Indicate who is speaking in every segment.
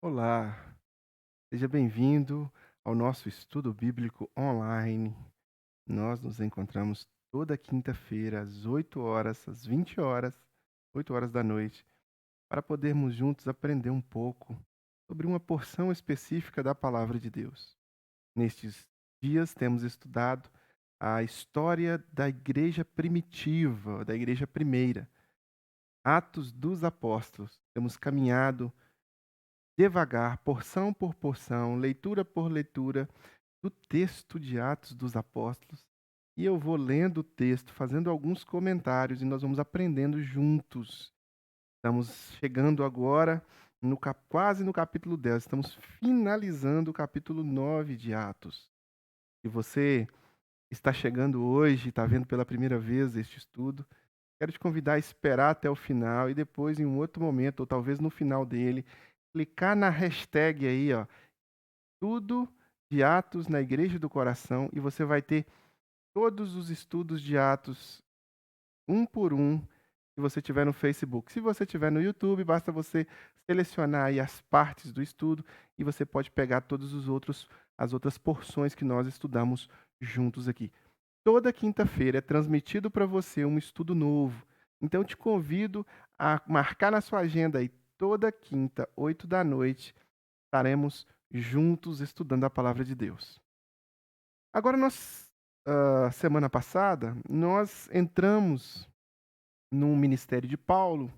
Speaker 1: Olá, seja bem-vindo ao nosso estudo bíblico online. Nós nos encontramos toda quinta-feira às 8 horas, às 20 horas, 8 horas da noite, para podermos juntos aprender um pouco sobre uma porção específica da palavra de Deus. Nestes dias temos estudado a história da igreja primitiva, da igreja primeira, Atos dos Apóstolos. Temos caminhado devagar, porção por porção, leitura por leitura, do texto de Atos dos Apóstolos. E eu vou lendo o texto, fazendo alguns comentários e nós vamos aprendendo juntos. Estamos chegando agora quase no capítulo 10, estamos finalizando o capítulo 9 de Atos. Se você está chegando hoje, está vendo pela primeira vez este estudo, quero te convidar a esperar até o final e depois, em um outro momento, ou talvez no final dele, clicar na hashtag aí, ó, tudo de Atos na Igreja do Coração, e você vai ter todos os estudos de Atos, um por um, se você tiver no Facebook. Se você tiver no YouTube, basta você selecionar aí as partes do estudo e você pode pegar as outras porções que nós estudamos juntos aqui. Toda quinta-feira é transmitido para você um estudo novo. Então eu te convido a marcar na sua agenda aí toda quinta, 8 da noite, estaremos juntos estudando a palavra de Deus. Agora semana passada, nós entramos no ministério de Paulo,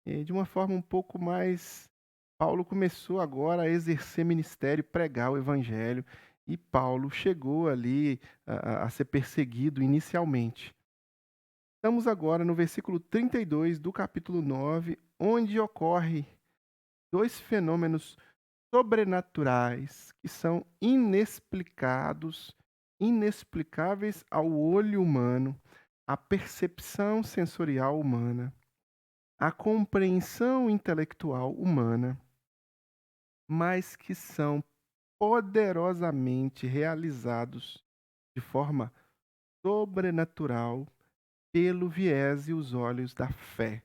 Speaker 1: de uma forma um pouco mais. Paulo começou agora a exercer ministério, pregar o evangelho, e Paulo chegou ali a ser perseguido inicialmente. Estamos agora no versículo 32 do capítulo 9, onde ocorre dois fenômenos sobrenaturais que são inexplicáveis ao olho humano, à percepção sensorial humana, à compreensão intelectual humana, mas que são poderosamente realizados de forma sobrenatural pelo viés e os olhos da fé.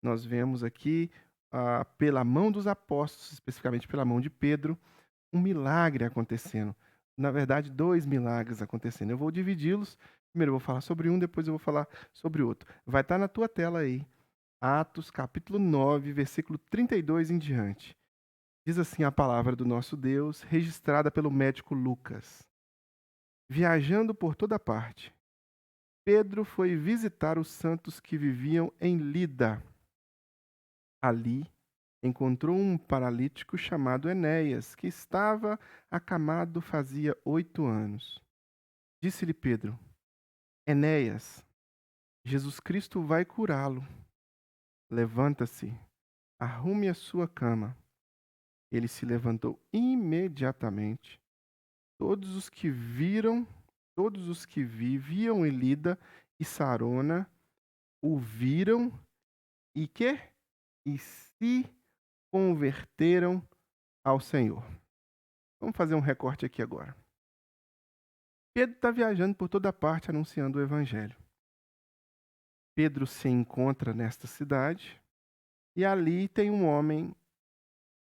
Speaker 1: Nós vemos aqui, pela mão dos apóstolos, especificamente pela mão de Pedro, um milagre acontecendo. Na verdade, dois milagres acontecendo. Eu vou dividi-los. Primeiro eu vou falar sobre um, depois eu vou falar sobre o outro. Vai estar na tua tela aí. Atos, capítulo 9, versículo 32 em diante. Diz assim a palavra do nosso Deus, registrada pelo médico Lucas. Viajando por toda parte, Pedro foi visitar os santos que viviam em Lida. Ali, encontrou um paralítico chamado Enéas, que estava acamado fazia 8 anos. Disse-lhe Pedro: Enéas, Jesus Cristo vai curá-lo. Levanta-se, arrume a sua cama. Ele se levantou imediatamente. Todos os que viviam em Lida e Sarona o viram e E se converteram ao Senhor. Vamos fazer um recorte aqui agora. Pedro está viajando por toda parte anunciando o Evangelho. Pedro se encontra nesta cidade e ali tem um homem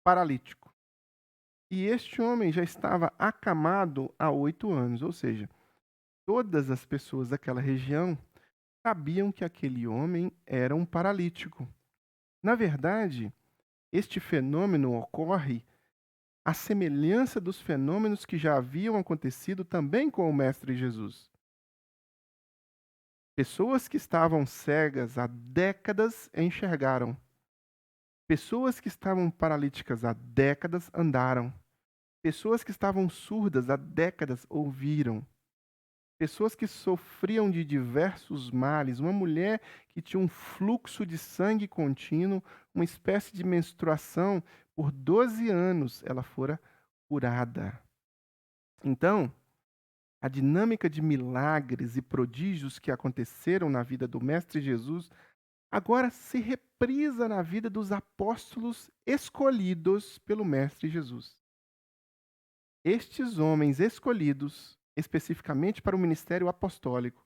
Speaker 1: paralítico. E este homem já estava acamado há 8 anos, ou seja, todas as pessoas daquela região sabiam que aquele homem era um paralítico. Na verdade, este fenômeno ocorre à semelhança dos fenômenos que já haviam acontecido também com o Mestre Jesus. Pessoas que estavam cegas há décadas enxergaram. Pessoas que estavam paralíticas há décadas andaram. Pessoas que estavam surdas há décadas ouviram. Pessoas que sofriam de diversos males. Uma mulher que tinha um fluxo de sangue contínuo, uma espécie de menstruação, por 12 anos ela fora curada. Então, a dinâmica de milagres e prodígios que aconteceram na vida do Mestre Jesus agora se reprisa na vida dos apóstolos escolhidos pelo Mestre Jesus. Estes homens escolhidos, especificamente para o ministério apostólico,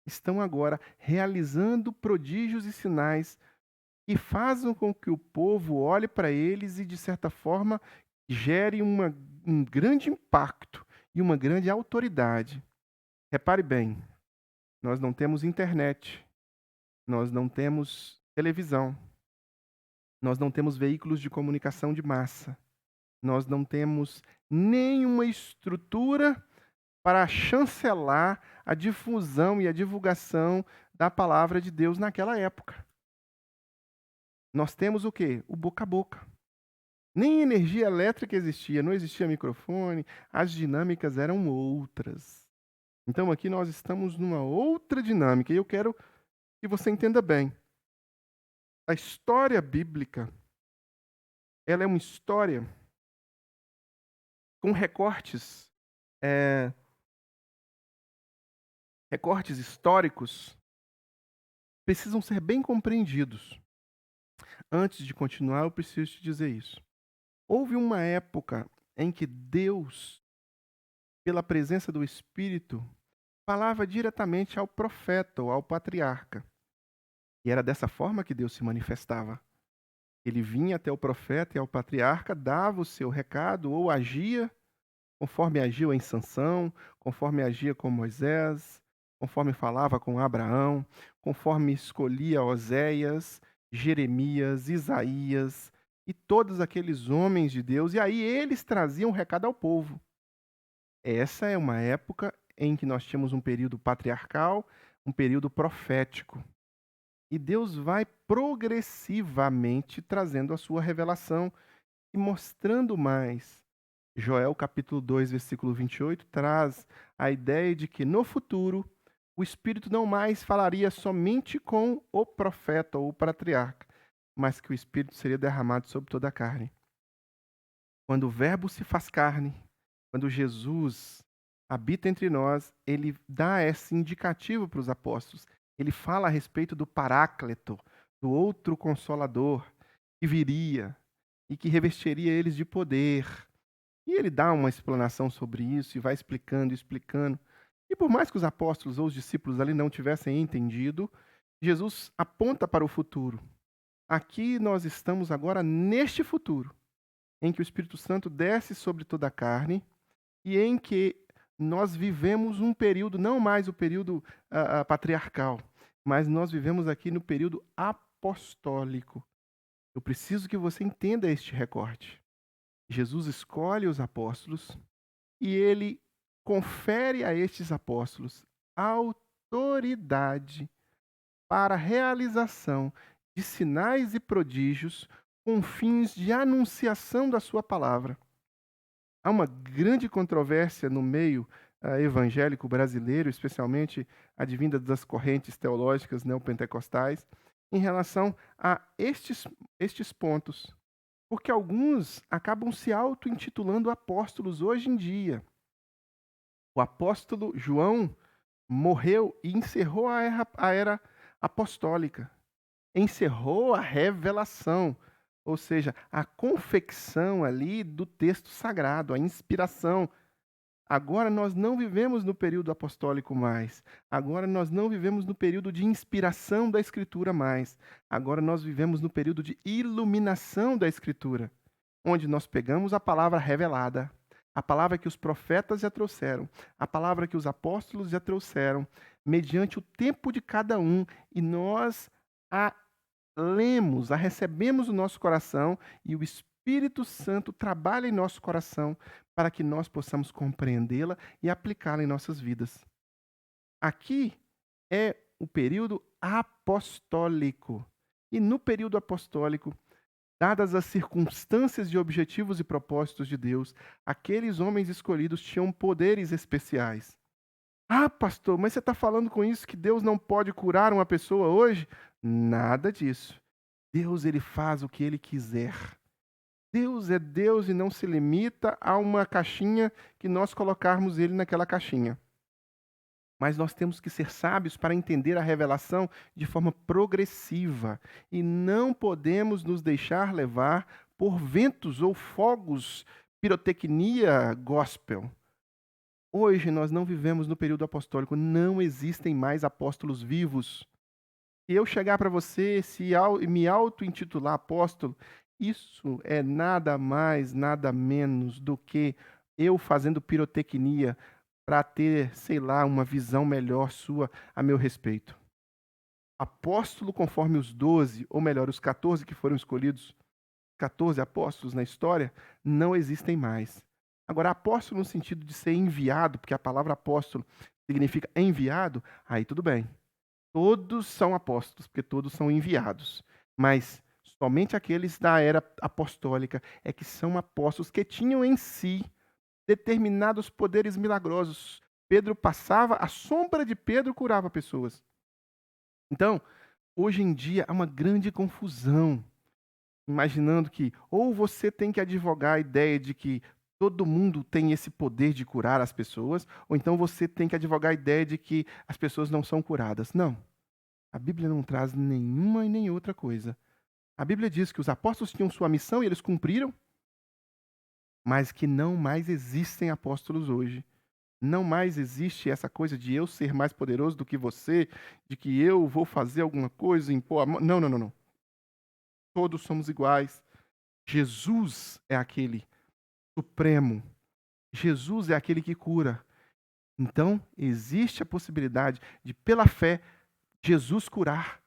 Speaker 1: estão agora realizando prodígios e sinais que fazem com que o povo olhe para eles e, de certa forma, gere um grande impacto e uma grande autoridade. Repare bem, nós não temos internet, nós não temos televisão, nós não temos veículos de comunicação de massa, nós não temos nenhuma estrutura para chancelar a difusão e a divulgação da palavra de Deus naquela época. Nós temos o quê? O boca a boca. Nem energia elétrica existia, não existia microfone, as dinâmicas eram outras. Então aqui nós estamos numa outra dinâmica e eu quero que você entenda bem. A história bíblica, ela é uma história com eh, recortes históricos, precisam ser bem compreendidos. Antes de continuar, eu preciso te dizer isso. Houve uma época em que Deus, pela presença do Espírito, falava diretamente ao profeta ou ao patriarca. E era dessa forma que Deus se manifestava. Ele vinha até o profeta e ao patriarca, dava o seu recado ou agia conforme agiu em Sansão, conforme agia com Moisés, conforme falava com Abraão, conforme escolhia Oséias, Jeremias, Isaías e todos aqueles homens de Deus, e aí eles traziam o recado ao povo. Essa é uma época em que nós tínhamos um período patriarcal, um período profético. E Deus vai progressivamente trazendo a sua revelação e mostrando mais. Joel capítulo 2, versículo 28, traz a ideia de que no futuro o Espírito não mais falaria somente com o profeta ou o patriarca, mas que o Espírito seria derramado sobre toda a carne. Quando o Verbo se faz carne, quando Jesus habita entre nós, ele dá esse indicativo para os apóstolos. Ele fala a respeito do Paráclito, do outro Consolador, que viria e que revestiria eles de poder. E ele dá uma explanação sobre isso e vai explicando, explicando. E por mais que os apóstolos ou os discípulos ali não tivessem entendido, Jesus aponta para o futuro. Aqui nós estamos agora neste futuro, em que o Espírito Santo desce sobre toda a carne e em que nós vivemos um período, não mais o período patriarcal, mas nós vivemos aqui no período apostólico. Eu preciso que você entenda este recorte. Jesus escolhe os apóstolos e ele confere a estes apóstolos autoridade para a realização de sinais e prodígios com fins de anunciação da sua palavra. Há uma grande controvérsia no meio evangélico brasileiro, especialmente advinda das correntes teológicas neopentecostais, em relação a estes pontos. Porque alguns acabam se auto-intitulando apóstolos hoje em dia. O apóstolo João morreu e encerrou a era apostólica. Encerrou a revelação, ou seja, a confecção ali do texto sagrado, a inspiração. Agora nós não vivemos no período apostólico mais. Agora nós não vivemos no período de inspiração da Escritura mais. Agora nós vivemos no período de iluminação da Escritura, onde nós pegamos a palavra revelada, a palavra que os profetas já trouxeram, a palavra que os apóstolos já trouxeram, mediante o tempo de cada um, e nós a lemos, a recebemos no nosso coração, e o Espírito Santo trabalha em nosso coração para que nós possamos compreendê-la e aplicá-la em nossas vidas. Aqui é o período apostólico. E no período apostólico, dadas as circunstâncias de objetivos e propósitos de Deus, aqueles homens escolhidos tinham poderes especiais. Ah, pastor, mas você está falando com isso que Deus não pode curar uma pessoa hoje? Nada disso. Deus, ele faz o que ele quiser. Deus é Deus e não se limita a uma caixinha que nós colocarmos ele naquela caixinha. Mas nós temos que ser sábios para entender a revelação de forma progressiva e não podemos nos deixar levar por ventos ou fogos, pirotecnia gospel. Hoje nós não vivemos no período apostólico, não existem mais apóstolos vivos. Se eu chegar para você, me auto-intitular apóstolo, isso é nada mais, nada menos do que eu fazendo pirotecnia para ter, sei lá, uma visão melhor sua a meu respeito. Apóstolo conforme os 12, ou melhor, os 14 que foram escolhidos, 14 apóstolos na história, não existem mais. Agora, apóstolo no sentido de ser enviado, porque a palavra apóstolo significa enviado, aí tudo bem. Todos são apóstolos, porque todos são enviados. Mas somente aqueles da era apostólica é que são apóstolos que tinham em si determinados poderes milagrosos. Pedro passava, a sombra de Pedro curava pessoas. Então, hoje em dia há uma grande confusão, imaginando que ou você tem que advogar a ideia de que todo mundo tem esse poder de curar as pessoas, ou então você tem que advogar a ideia de que as pessoas não são curadas. Não. A Bíblia não traz nenhuma e nem outra coisa. A Bíblia diz que os apóstolos tinham sua missão e eles cumpriram, mas que não mais existem apóstolos hoje. Não mais existe essa coisa de eu ser mais poderoso do que você, de que eu vou fazer alguma coisa, impor a mão. Não, não, não, não. Todos somos iguais. Jesus é aquele supremo. Jesus é aquele que cura. Então, existe a possibilidade de, pela fé, Jesus curar.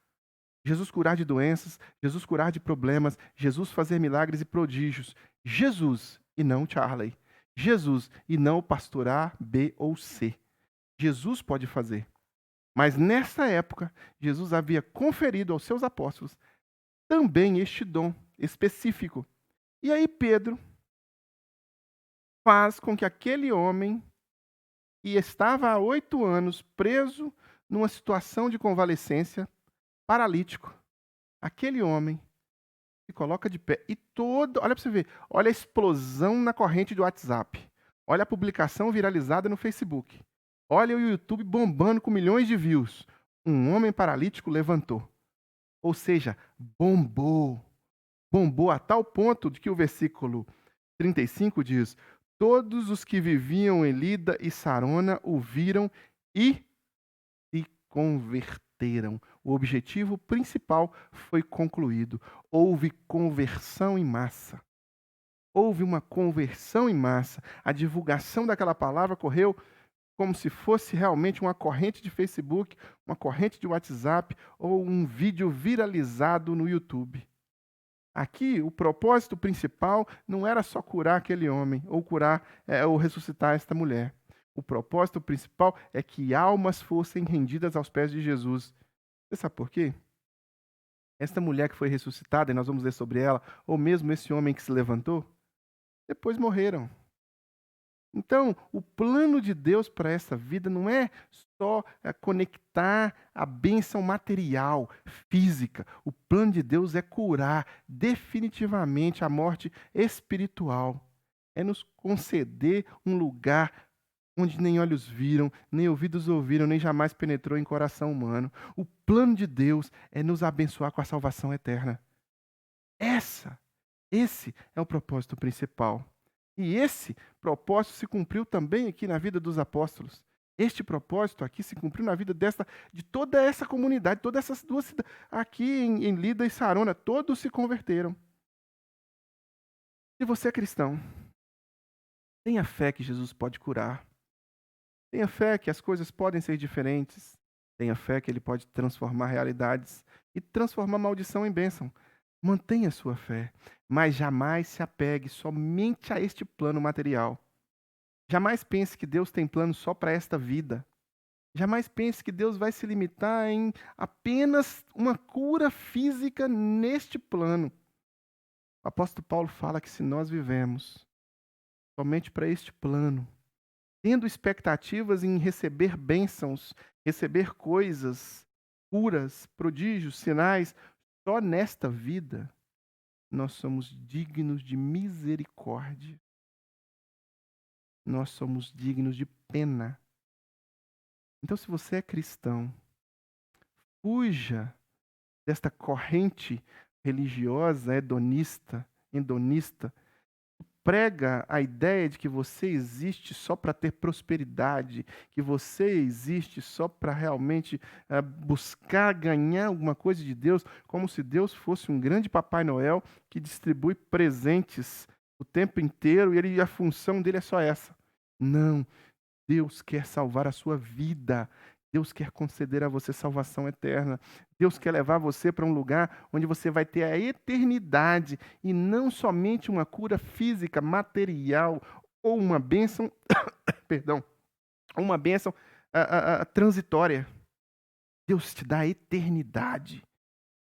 Speaker 1: Jesus curar de doenças, Jesus curar de problemas, Jesus fazer milagres e prodígios. Jesus e não Charlie. Jesus e não o pastor A, B ou C. Jesus pode fazer. Mas nessa época, Jesus havia conferido aos seus apóstolos também este dom específico. E aí Pedro faz com que aquele homem que estava há 8 anos preso numa situação de convalescência, paralítico, aquele homem se coloca de pé e todo, olha para você ver, olha a explosão na corrente do WhatsApp, olha a publicação viralizada no Facebook, olha o YouTube bombando com milhões de views. Um homem paralítico levantou. Ou seja, bombou. Bombou a tal ponto de que o versículo 35 diz: todos os que viviam em Lida e Sarona o viram e se converteram. O objetivo principal foi concluído. Houve conversão em massa. Houve uma conversão em massa. A divulgação daquela palavra correu como se fosse realmente uma corrente de Facebook, uma corrente de WhatsApp ou um vídeo viralizado no YouTube. Aqui, o propósito principal não era só curar aquele homem ou curar ou ressuscitar esta mulher. O propósito principal é que almas fossem rendidas aos pés de Jesus. Você sabe por quê? Esta mulher que foi ressuscitada, e nós vamos ler sobre ela, ou mesmo esse homem que se levantou, depois morreram. Então, o plano de Deus para essa vida não é só conectar a bênção material, física. O plano de Deus é curar definitivamente a morte espiritual. É nos conceder um lugar onde nem olhos viram, nem ouvidos ouviram, nem jamais penetrou em coração humano. O plano de Deus é nos abençoar com a salvação eterna. Esse é o propósito principal. E esse propósito se cumpriu também aqui na vida dos apóstolos. Este propósito aqui se cumpriu na vida de toda essa comunidade, todas essas duas cidades, aqui em Lida e Sarona, todos se converteram. Se você é cristão, tenha fé que Jesus pode curar. Tenha fé que as coisas podem ser diferentes. Tenha fé que Ele pode transformar realidades e transformar maldição em bênção. Mantenha sua fé, mas jamais se apegue somente a este plano material. Jamais pense que Deus tem plano só para esta vida. Jamais pense que Deus vai se limitar em apenas uma cura física neste plano. O apóstolo Paulo fala que se nós vivemos somente para este plano, tendo expectativas em receber bênçãos, receber coisas, curas, prodígios, sinais, só nesta vida, nós somos dignos de misericórdia. Nós somos dignos de pena. Então, se você é cristão, fuja desta corrente religiosa hedonista, prega a ideia de que você existe só para ter prosperidade, que você existe só para realmente buscar ganhar alguma coisa de Deus, como se Deus fosse um grande Papai Noel que distribui presentes o tempo inteiro e a função dele é só essa. Não, Deus quer salvar a sua vida. Deus quer conceder a você salvação eterna. Deus quer levar você para um lugar onde você vai ter a eternidade e não somente uma cura física, material ou uma bênção, perdão, uma bênção transitória. Deus te dá a eternidade.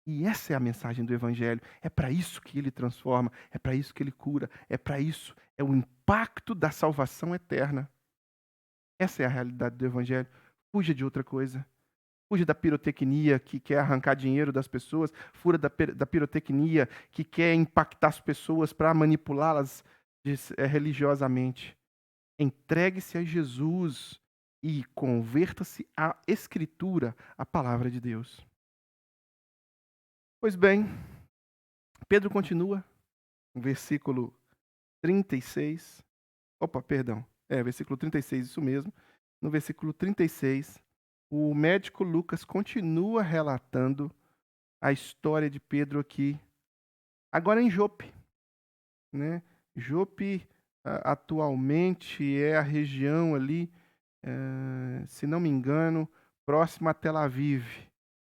Speaker 1: E essa é a mensagem do Evangelho. É para isso que ele transforma, é para isso que ele cura, é para isso, é o impacto da salvação eterna. Essa é a realidade do Evangelho. Fuja de outra coisa. Fuja da pirotecnia que quer arrancar dinheiro das pessoas. Fura da pirotecnia que quer impactar as pessoas para manipulá-las religiosamente. Entregue-se a Jesus e converta-se à Escritura, a palavra de Deus. Pois bem, Pedro continua, no versículo 36. Opa, perdão. Versículo 36, isso mesmo. No versículo 36, o médico Lucas continua relatando a história de Pedro aqui, agora em Jope, né? Jope atualmente é a região ali, se não me engano, próxima a Tel Aviv,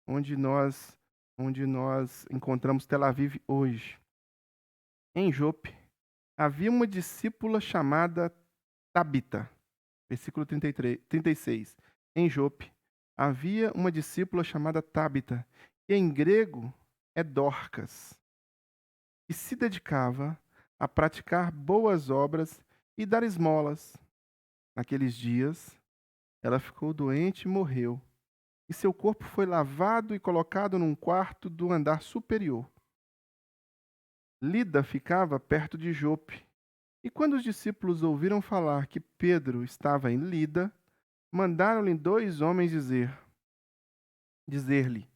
Speaker 1: onde nós encontramos Tel Aviv hoje. Em Jope, havia uma discípula chamada Tabita. Versículo 36. Em Jope, havia uma discípula chamada Tabita, que em grego é Dorcas, que se dedicava a praticar boas obras e dar esmolas. Naqueles dias, ela ficou doente e morreu, e seu corpo foi lavado e colocado num quarto do andar superior. Lida ficava perto de Jope, e quando os discípulos ouviram falar que Pedro estava em Lida, mandaram-lhe 2 homens dizer-lhe: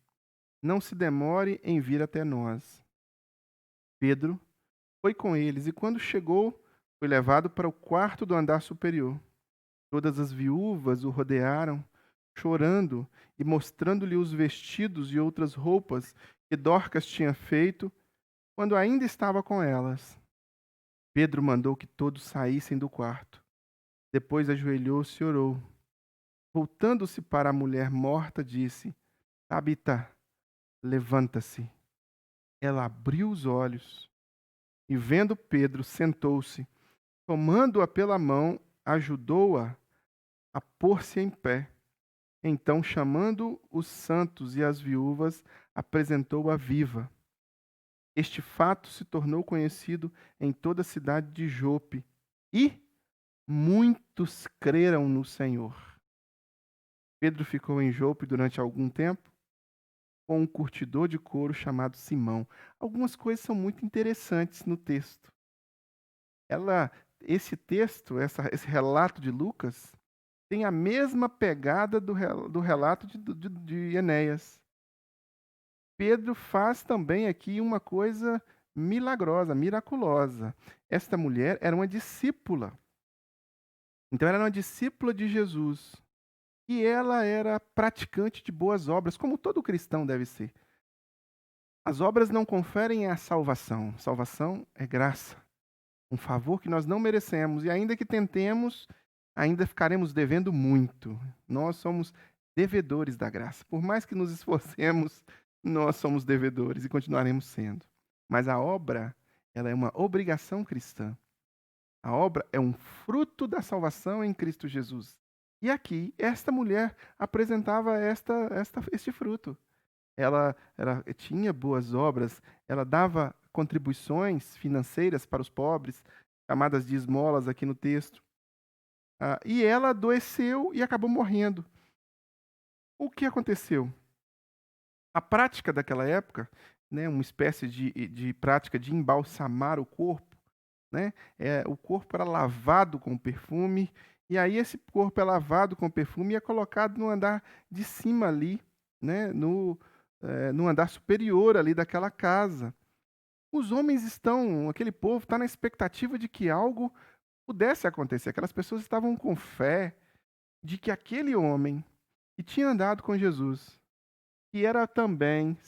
Speaker 1: não se demore em vir até nós. Pedro foi com eles e quando chegou, foi levado para o quarto do andar superior. Todas as viúvas o rodearam, chorando e mostrando-lhe os vestidos e outras roupas que Dorcas tinha feito quando ainda estava com elas. Pedro mandou que todos saíssem do quarto. Depois ajoelhou-se e orou. Voltando-se para a mulher morta, disse: Tabita, levanta-se. Ela abriu os olhos e, vendo Pedro, sentou-se. Tomando-a pela mão, ajudou-a a pôr-se em pé. Então, chamando os santos e as viúvas, apresentou-a viva. Este fato se tornou conhecido em toda a cidade de Jope e muitos creram no Senhor. Pedro ficou em Jope durante algum tempo com um curtidor de couro chamado Simão. Algumas coisas são muito interessantes no texto. Esse texto, esse relato de Lucas, tem a mesma pegada do relato de Enéas. Pedro faz também aqui uma coisa milagrosa, miraculosa. Esta mulher era uma discípula. Então, ela era uma discípula de Jesus. E ela era praticante de boas obras, como todo cristão deve ser. As obras não conferem a salvação. Salvação é graça. Um favor que nós não merecemos. E ainda que tentemos, ainda ficaremos devendo muito. Nós somos devedores da graça. Por mais que nos esforcemos, nós somos devedores e continuaremos sendo. Mas a obra, ela é uma obrigação cristã. A obra é um fruto da salvação em Cristo Jesus. E aqui, esta mulher apresentava este fruto. Ela tinha boas obras, ela dava contribuições financeiras para os pobres, chamadas de esmolas aqui no texto. E ela adoeceu e acabou morrendo. O que aconteceu? A prática daquela época, né, uma espécie de prática de embalsamar o corpo, né? O corpo era lavado com perfume, e aí esse corpo é lavado com perfume e é colocado no andar de cima ali, né, no andar superior ali daquela casa. aquele povo está na expectativa de que algo pudesse acontecer. Aquelas pessoas estavam com fé de que aquele homem que tinha andado com Jesus, que era também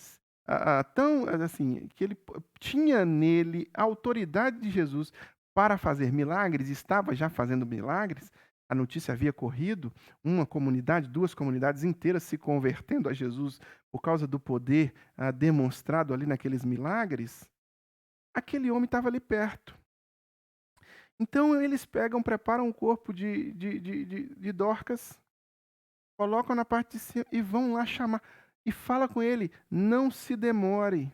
Speaker 1: tão assim, que ele tinha nele a autoridade de Jesus para fazer milagres, estava já fazendo milagres. A notícia havia corrido, uma comunidade, duas comunidades inteiras se convertendo a Jesus por causa do poder demonstrado ali naqueles milagres. Aquele homem estava ali perto. Então eles preparam o corpo de Dorcas, colocam na parte de cima e vão lá chamar. E fala com ele, não se demore.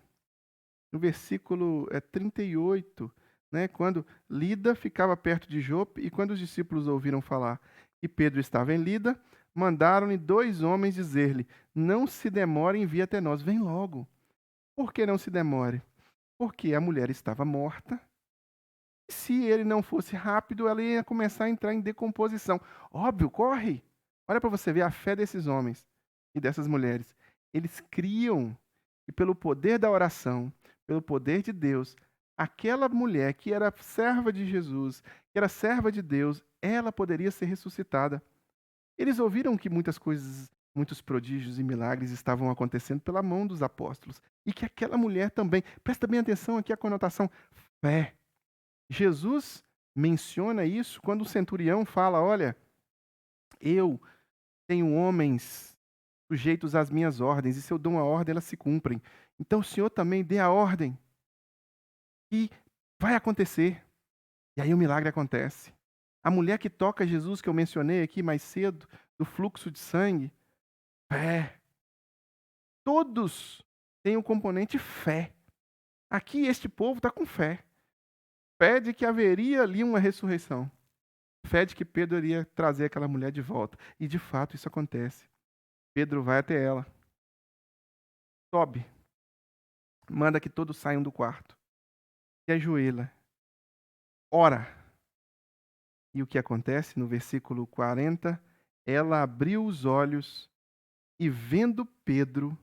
Speaker 1: No versículo 38, né, quando Lida ficava perto de Jope, e quando os discípulos ouviram falar que Pedro estava em Lida, mandaram-lhe 2 homens dizer-lhe, não se demore em vir até nós, vem logo. Por que não se demore? Porque a mulher estava morta. Se ele não fosse rápido, ela ia começar a entrar em decomposição. Óbvio, corre! Olha para você ver a fé desses homens e dessas mulheres. Eles criam que pelo poder da oração, pelo poder de Deus, aquela mulher que era serva de Jesus, que era serva de Deus, ela poderia ser ressuscitada. Eles ouviram que muitas coisas, muitos prodígios e milagres estavam acontecendo pela mão dos apóstolos. E que aquela mulher também, presta bem atenção aqui a conotação, fé. Jesus menciona isso quando o centurião fala, olha, eu tenho homens sujeitos às minhas ordens, e se eu dou uma ordem, elas se cumprem. Então o Senhor também dê a ordem, e vai acontecer. E aí o milagre acontece. A mulher que toca Jesus, que eu mencionei aqui mais cedo, do fluxo de sangue, fé. Todos têm o componente fé. Aqui este povo está com fé. Fé de que haveria ali uma ressurreição. Fé de que Pedro iria trazer aquela mulher de volta. E de fato isso acontece. Pedro vai até ela. Sobe. Manda que todos saiam do quarto. Se ajoelha. Ora. E o que acontece no versículo 40? Ela abriu os olhos e vendo Pedro,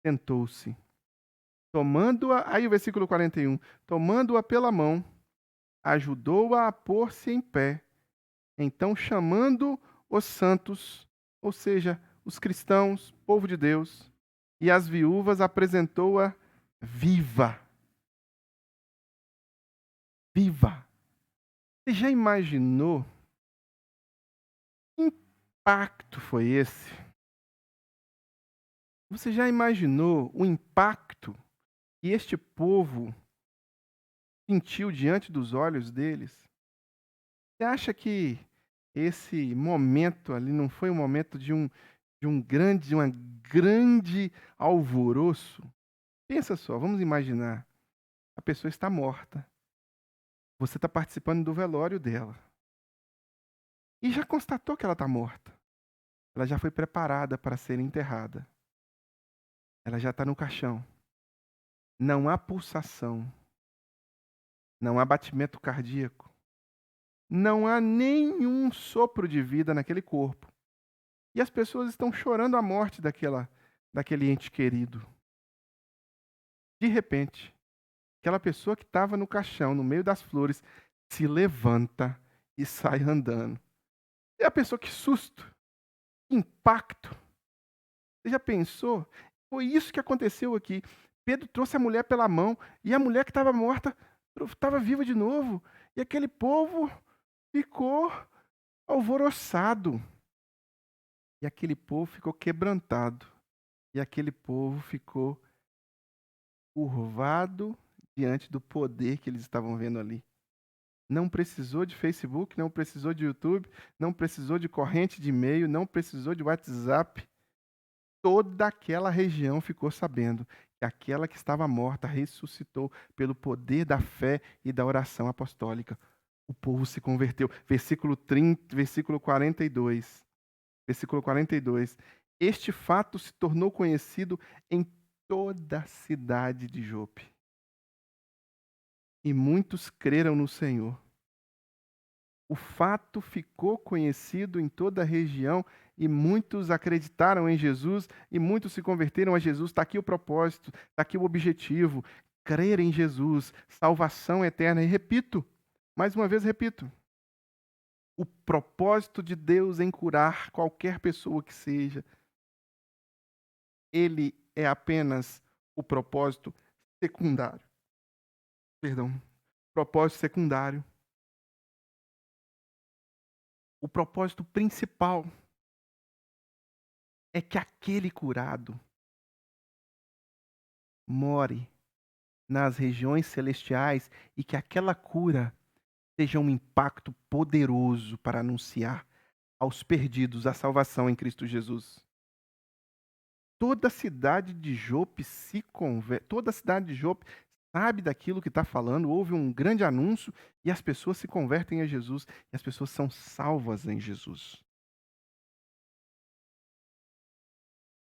Speaker 1: sentou-se. Tomando-a, aí o versículo 41, tomando-a pela mão, ajudou-a a pôr-se em pé. Então, chamando os santos, ou seja, os cristãos, povo de Deus, e as viúvas, apresentou-a viva. Viva. Você já imaginou que impacto foi esse? Você já imaginou o impacto que este povo sentiu diante dos olhos deles? Você acha que esse momento ali não foi um momento de um grande alvoroço? Pensa só, vamos imaginar. A pessoa está morta. Você está participando do velório dela. E já constatou que ela está morta. Ela já foi preparada para ser enterrada. Ela já está no caixão. Não há pulsação. Não há batimento cardíaco. Não há nenhum sopro de vida naquele corpo. E as pessoas estão chorando a morte daquele ente querido. De repente, aquela pessoa que estava no caixão, no meio das flores, se levanta e sai andando. E a pessoa, que susto, que impacto. Você já pensou? Foi isso que aconteceu aqui. Pedro trouxe a mulher pela mão, e a mulher que estava morta estava viva de novo. E aquele povo ficou alvoroçado. E aquele povo ficou quebrantado. E aquele povo ficou curvado diante do poder que eles estavam vendo ali. Não precisou de Facebook, não precisou de YouTube, não precisou de corrente de e-mail, não precisou de WhatsApp. Toda aquela região ficou sabendo que aquela que estava morta ressuscitou pelo poder da fé e da oração apostólica. O povo se converteu. Versículo 30, versículo 42. Versículo 42. Este fato se tornou conhecido em toda a cidade de Jope. E muitos creram no Senhor. O fato ficou conhecido em toda a região e muitos acreditaram em Jesus e muitos se converteram a Jesus. Está aqui o propósito, está aqui o objetivo. crer em Jesus, salvação eterna. E repito, mais uma vez repito, o propósito de Deus em curar qualquer pessoa que seja, ele é apenas o propósito secundário. Perdão, propósito secundário. O propósito principal é que aquele curado more nas regiões celestiais e que aquela cura seja um impacto poderoso para anunciar aos perdidos a salvação em Cristo Jesus. Toda a cidade de Jope toda a cidade de Jope sabe daquilo que está falando, houve um grande anúncio e as pessoas se convertem a Jesus e as pessoas são salvas em Jesus.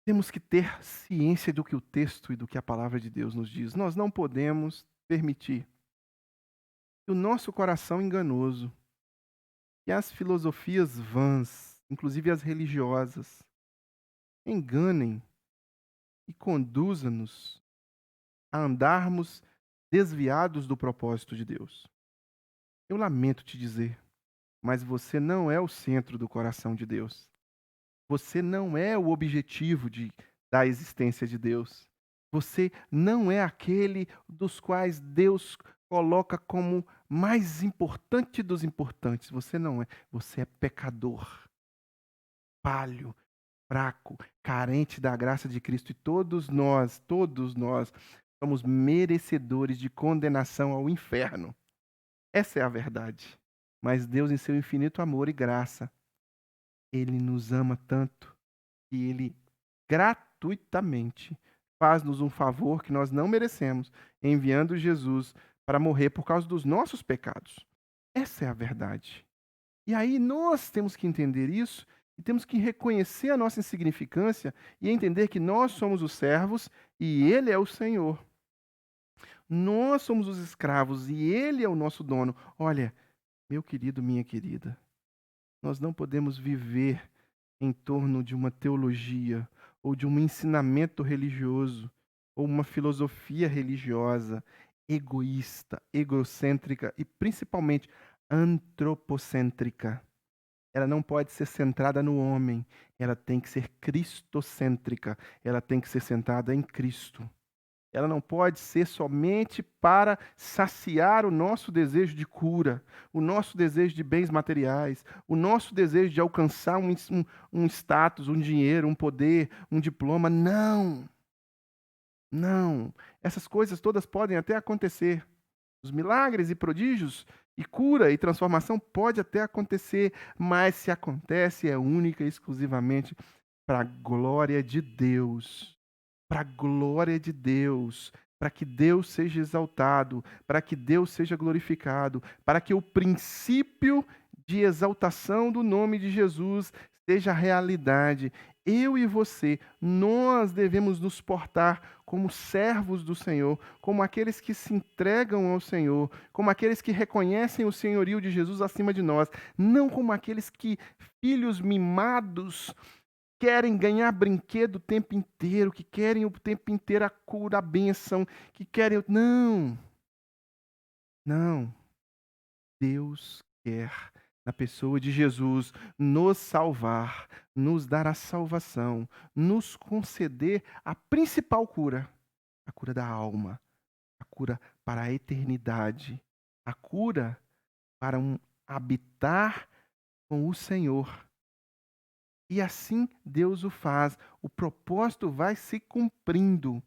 Speaker 1: Temos que ter ciência do que o texto e do que a palavra de Deus nos diz. Nós não podemos permitir que o nosso coração enganoso e as filosofias vãs, inclusive as religiosas, enganem e conduza-nos a andarmos desviados do propósito de Deus. Eu lamento te dizer, mas você não é o centro do coração de Deus. Você não é o objetivo da existência de Deus. Você não é aquele dos quais Deus coloca como mais importante dos importantes. Você não é. Você é pecador, falho, fraco, carente da graça de Cristo. E todos nós somos merecedores de condenação ao inferno. Essa é a verdade. Mas Deus, em seu infinito amor e graça, Ele nos ama tanto que Ele gratuitamente faz-nos um favor que nós não merecemos, enviando Jesus para morrer por causa dos nossos pecados. Essa é a verdade. E aí nós temos que entender isso e temos que reconhecer a nossa insignificância e entender que nós somos os servos e Ele é o Senhor. Nós somos os escravos e Ele é o nosso dono. Olha, meu querido, minha querida, nós não podemos viver em torno de uma teologia ou de um ensinamento religioso ou uma filosofia religiosa egoísta, egocêntrica e principalmente antropocêntrica. Ela não pode ser centrada no homem, ela tem que ser cristocêntrica, ela tem que ser centrada em Cristo. Ela não pode ser somente para saciar o nosso desejo de cura, o nosso desejo de bens materiais, o nosso desejo de alcançar um status, um dinheiro, um poder, um diploma. Não! Não! Essas coisas todas podem até acontecer. Os milagres e prodígios e cura e transformação pode até acontecer, mas se acontece é única e exclusivamente para a glória de Deus. Para a glória de Deus, para que Deus seja exaltado, para que Deus seja glorificado, para que o princípio de exaltação do nome de Jesus seja realidade. Eu e você, nós devemos nos portar como servos do Senhor, como aqueles que se entregam ao Senhor, como aqueles que reconhecem o senhorio de Jesus acima de nós, não como aqueles que, filhos mimados, querem ganhar brinquedo o tempo inteiro, que querem o tempo inteiro a cura, a bênção, que querem. Não! Não! Deus quer, na pessoa de Jesus, nos salvar, nos dar a salvação, nos conceder a principal cura, a cura da alma, a cura para a eternidade, a cura para um habitar com o Senhor. E assim Deus o faz, o propósito vai se cumprindo.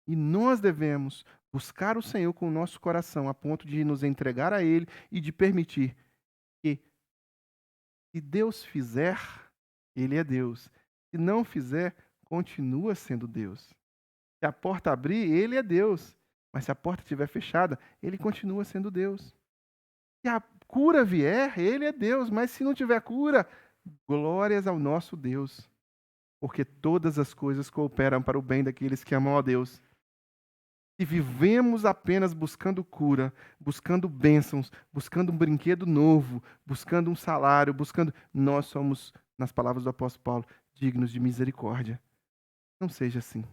Speaker 1: E nós devemos buscar o Senhor com o nosso coração, a ponto de nos entregar a Ele e de permitir que, se Deus fizer, Ele é Deus. Se não fizer, continua sendo Deus. Se a porta abrir, Ele é Deus. Mas se a porta estiver fechada, Ele continua sendo Deus. Se a cura vier, Ele é Deus. Mas se não tiver cura, glórias ao nosso Deus. Porque todas as coisas cooperam para o bem daqueles que amam a Deus. Se vivemos apenas buscando cura, buscando bênçãos, buscando um brinquedo novo, buscando um salário, nós somos, nas palavras do apóstolo Paulo, dignos de misericórdia. Não seja assim.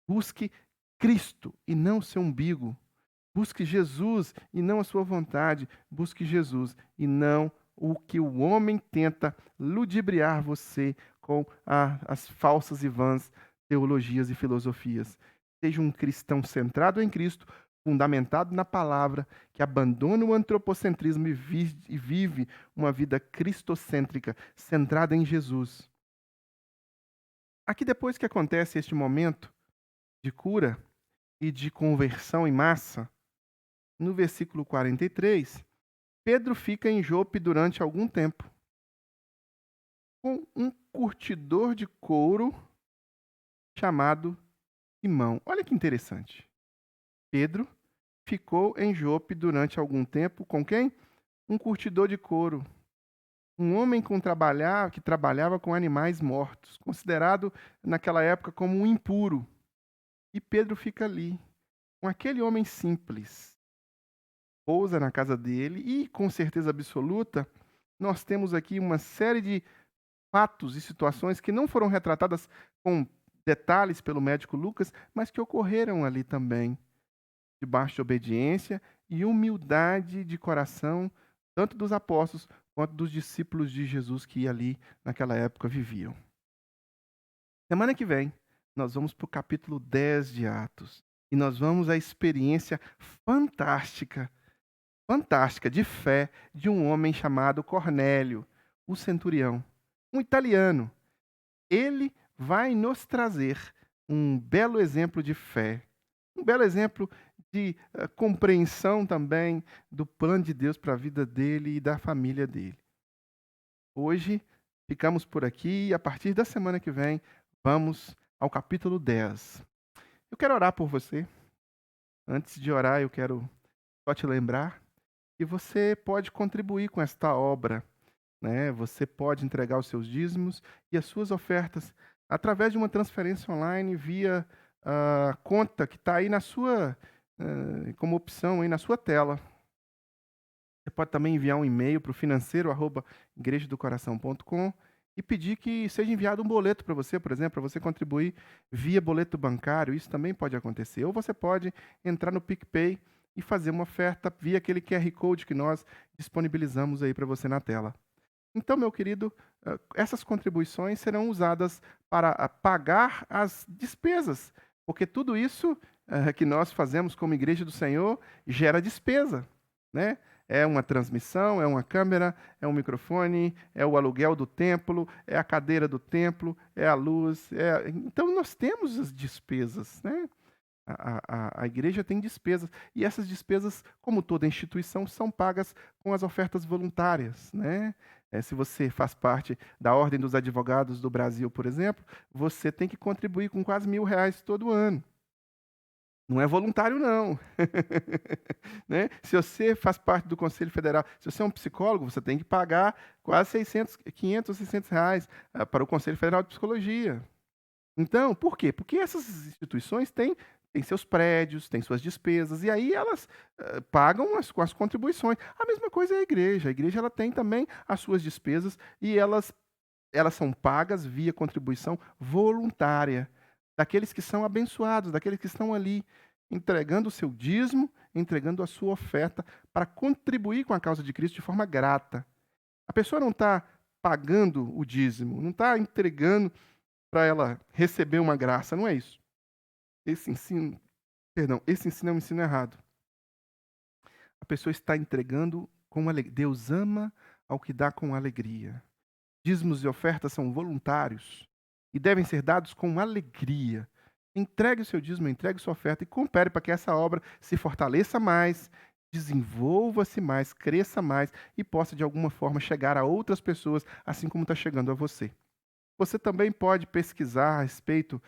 Speaker 1: Busque Cristo e não o seu umbigo. Busque Jesus e não a sua vontade. Busque Jesus e não o que o homem tenta ludibriar você com as falsas e vãs teologias e filosofias. Seja um cristão centrado em Cristo, fundamentado na palavra, que abandona o antropocentrismo e vive uma vida cristocêntrica, centrada em Jesus. Aqui, depois que acontece este momento de cura e de conversão em massa, no versículo 43, Pedro fica em Jope durante algum tempo, com um curtidor de couro chamado Simão. Olha que interessante. Pedro ficou em Jope durante algum tempo com quem? Um curtidor de couro. Um homem que trabalhava com animais mortos, considerado naquela época como um impuro. E Pedro fica ali, com aquele homem simples. Pousa na casa dele e, com certeza absoluta, nós temos aqui uma série de fatos e situações que não foram retratadas com detalhes pelo médico Lucas, mas que ocorreram ali também, debaixo de obediência e humildade de coração, tanto dos apóstolos quanto dos discípulos de Jesus que ali naquela época viviam. Semana que vem, nós vamos para o capítulo 10 de Atos e nós vamos à experiência fantástica de fé de um homem chamado Cornélio, o centurião, um italiano. Ele vai nos trazer um belo exemplo de fé, um belo exemplo de compreensão também do plano de Deus para a vida dele e da família dele. Hoje ficamos por aqui e a partir da semana que vem vamos ao capítulo 10. Eu quero orar por você. Antes de orar, eu quero só te lembrar que você pode contribuir com esta obra, né? Você pode entregar os seus dízimos e as suas ofertas através de uma transferência online via a conta que está aí na sua, como opção aí na sua tela. Você pode também enviar um e-mail para o financeiro@igrejadocoração.com e pedir que seja enviado um boleto para você, por exemplo, para você contribuir via boleto bancário. Isso também pode acontecer. Ou você pode entrar no PicPay e fazer uma oferta via aquele QR Code que nós disponibilizamos aí para você na tela. Então, meu querido, essas contribuições serão usadas para pagar as despesas, porque tudo isso que nós fazemos como Igreja do Senhor gera despesa, né? É uma transmissão, é uma câmera, é um microfone, é o aluguel do templo, é a cadeira do templo, é a luz. Então, nós temos as despesas, né? A igreja tem despesas, e essas despesas, como toda instituição, são pagas com as ofertas voluntárias, né? Se você faz parte da Ordem dos Advogados do Brasil, por exemplo, você tem que contribuir com quase R$ 1.000 todo ano. Não é voluntário, não. Né? Se você faz parte do Conselho Federal, se você é um psicólogo, você tem que pagar quase 500 ou 600 reais para o Conselho Federal de Psicologia. Então, por quê? Porque essas instituições têm seus prédios, têm suas despesas, e aí elas pagam com as contribuições. A mesma coisa é a igreja. A igreja ela tem também as suas despesas e elas são pagas via contribuição voluntária daqueles que são abençoados, daqueles que estão ali entregando o seu dízimo, entregando a sua oferta para contribuir com a causa de Cristo de forma grata. A pessoa não está pagando o dízimo, não está entregando para ela receber uma graça, não é isso. Esse ensino é um ensino errado. A pessoa está entregando com alegria. Deus ama ao que dá com alegria. Dízimos e ofertas são voluntários e devem ser dados com alegria. Entregue o seu dízimo, entregue sua oferta e coopere para que essa obra se fortaleça mais, desenvolva-se mais, cresça mais e possa de alguma forma chegar a outras pessoas, assim como está chegando a você. Você também pode pesquisar a respeito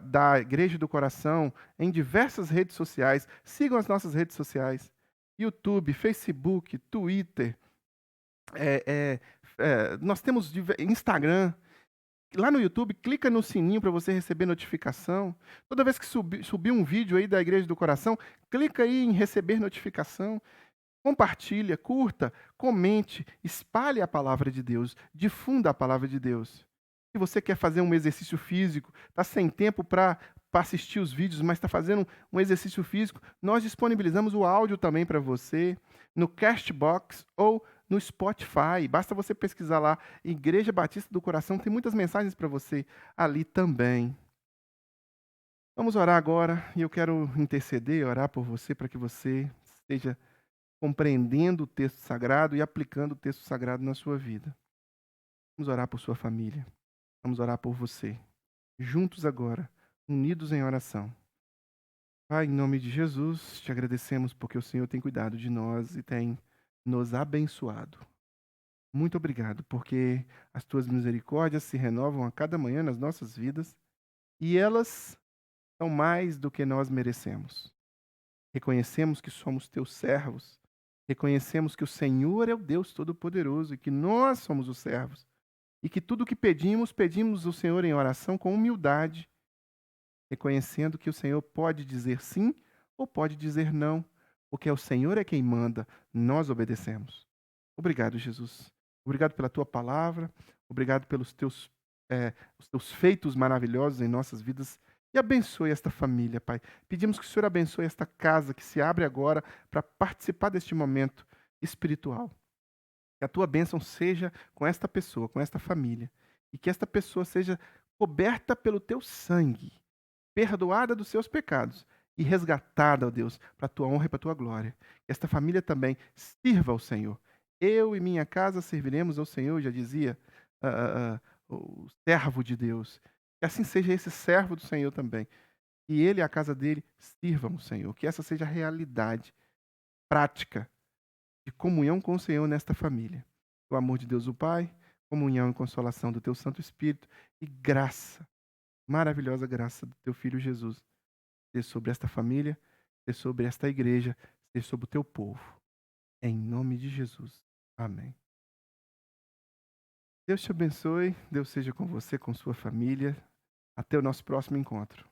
Speaker 1: da Igreja do Coração em diversas redes sociais. Sigam as nossas redes sociais: YouTube, Facebook, Twitter. Nós temos Instagram. Lá no YouTube, clica no sininho para você receber notificação. Toda vez que subir um vídeo aí da Igreja do Coração, clica aí em receber notificação. Compartilha, curta, comente, espalhe a palavra de Deus, difunda a palavra de Deus. Se você quer fazer um exercício físico, está sem tempo para para assistir os vídeos, mas está fazendo um exercício físico, nós disponibilizamos o áudio também para você no Castbox ou no Spotify. Basta você pesquisar lá, Igreja Batista do Coração, tem muitas mensagens para você ali também. Vamos orar agora e eu quero interceder, orar por você para que você esteja compreendendo o texto sagrado e aplicando o texto sagrado na sua vida. Vamos orar por sua família. Vamos orar por você. Juntos agora, unidos em oração. Pai, em nome de Jesus, te agradecemos porque o Senhor tem cuidado de nós e tem nos abençoado. Muito obrigado, porque as tuas misericórdias se renovam a cada manhã nas nossas vidas e elas são mais do que nós merecemos. Reconhecemos que somos teus servos, reconhecemos que o Senhor é o Deus Todo-Poderoso e que nós somos os servos e que tudo o que pedimos, pedimos ao Senhor em oração com humildade, reconhecendo que o Senhor pode dizer sim ou pode dizer não, porque o Senhor é quem manda, nós obedecemos. Obrigado, Jesus. Obrigado pela tua palavra, obrigado pelos os teus feitos maravilhosos em nossas vidas. E abençoe esta família, Pai. Pedimos que o Senhor abençoe esta casa que se abre agora para participar deste momento espiritual. Que a tua bênção seja com esta pessoa, com esta família. E que esta pessoa seja coberta pelo teu sangue, perdoada dos seus pecados e resgatada, ó Deus, para a tua honra e para a tua glória. Que esta família também sirva ao Senhor. Eu e minha casa serviremos ao Senhor, já dizia o servo de Deus. Que assim seja esse servo do Senhor também. E ele e a casa dele sirvam ao Senhor. Que essa seja a realidade prática de comunhão com o Senhor nesta família. O amor de Deus o Pai, comunhão e consolação do teu Santo Espírito e graça, maravilhosa graça do teu Filho Jesus, ser sobre esta família, ser sobre esta igreja, ser sobre o teu povo. Em nome de Jesus. Amém. Deus te abençoe, Deus seja com você, com sua família. Até o nosso próximo encontro.